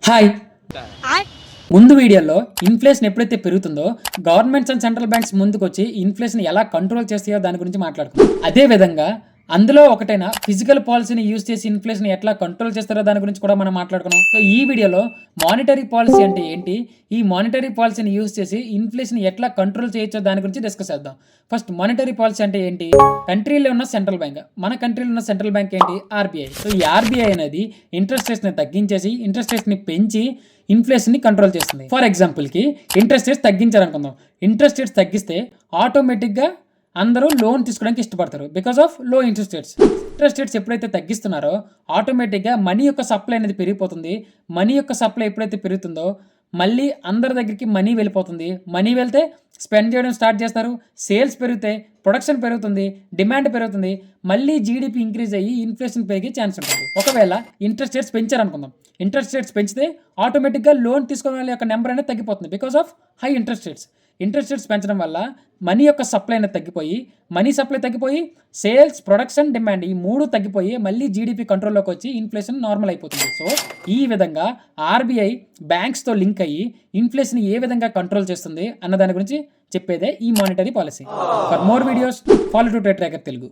Hi ముందు వీడియోలో inflation ఎప్పుడైతే పెరుగుతుందో గవర్నమెంట్స్ అండ్ సెంట్రల్ బ్యాంక్స్ ముందుకు వచ్చి ఇన్ఫ్లేషన్ ఎలా కంట్రోల్ చేస్తాయో దాని గురించి మాట్లాడుకున్నాం. అదే విధంగా అందులో ఒకటైన ఫిజికల్ పాలసీని యూజ్ చేసి ఇన్ఫ్లేషన్ ఎట్లా కంట్రోల్ చేస్తారో దాని గురించి కూడా మనం మాట్లాడుకున్నాం. సో ఈ వీడియోలో మానిటరీ పాలసీ అంటే ఏంటి, ఈ మానిటరీ పాలసీని యూజ్ చేసి ఇన్ఫ్లేషన్ ఎట్లా కంట్రోల్ చేయొచ్చో దాని గురించి డిస్కస్ చేద్దాం. ఫస్ట్ మానిటరీ పాలసీ అంటే ఏంటి? కంట్రీలో ఉన్న సెంట్రల్ బ్యాంక్, మన కంట్రీలో ఉన్న సెంట్రల్ బ్యాంక్ ఏంటి? ఆర్బీఐ. సో ఈ ఆర్బీఐ అనేది ఇంట్రెస్ట్ రేట్స్ని తగ్గించేసి ఇంట్రెస్ట్ రేట్స్ని పెంచి ఇన్ఫ్లేషన్ని కంట్రోల్ చేస్తుంది. ఫర్ ఎగ్జాంపుల్కి ఇంట్రెస్ట్ రేట్స్ తగ్గించారనుకుందాం. ఇంట్రెస్ట్ రేట్స్ తగ్గిస్తే ఆటోమేటిక్గా అందరూ లోన్ తీసుకోవడానికి ఇష్టపడతారు బికాస్ ఆఫ్ లో ఇంట్రెస్ట్ రేట్స్. ఇంట్రెస్ట్ రేట్స్ ఎప్పుడైతే తగ్గిస్తున్నారో ఆటోమేటిక్గా మనీ యొక్క సప్లై అనేది పెరిగిపోతుంది. మనీ యొక్క సప్లై ఎప్పుడైతే పెరుగుతుందో మళ్ళీ అందరి దగ్గరికి మనీ వెళ్ళిపోతుంది. మనీ వెళ్తే స్పెండ్ చేయడం స్టార్ట్ చేస్తారు. సేల్స్ పెరిగితే ప్రొడక్షన్ పెరుగుతుంది, డిమాండ్ పెరుగుతుంది, మళ్ళీ జీడిపి ఇంక్రీజ్ అయ్యి ఇన్ఫ్లేషన్ పెరిగే ఛాన్స్ ఉంటుంది. ఒకవేళ ఇంట్రెస్ట్ రేట్స్ పెంచారనుకుందాం. ఇంట్రెస్ట్ రేట్స్ పెంచితే ఆటోమేటిక్గా లోన్ తీసుకునే వాళ్ళ యొక్క నెంబర్ అనేది తగ్గిపోతుంది because of high interest rates. Interest rates పెంచడం వల్ల మనీ యొక్క సప్లై అనేది తగ్గిపోయి, మనీ సప్లై తగ్గిపోయి సేల్స్, ప్రొడక్షన్, డిమాండ్ ఈ మూడు తగ్గిపోయి మళ్ళీ జీడిపి కంట్రోల్లోకి వచ్చి ఇన్ఫ్లేషన్ నార్మల్ అయిపోతుంది. సో ఈ విధంగా ఆర్బీఐ బ్యాంక్స్తో లింక్ అయ్యి ఇన్ఫ్లేషన్ ఏ విధంగా కంట్రోల్ చేస్తుంది అన్న దాని గురించి చెప్పేదే ఈ monetary policy. For more videos follow to trade tracker Telugu.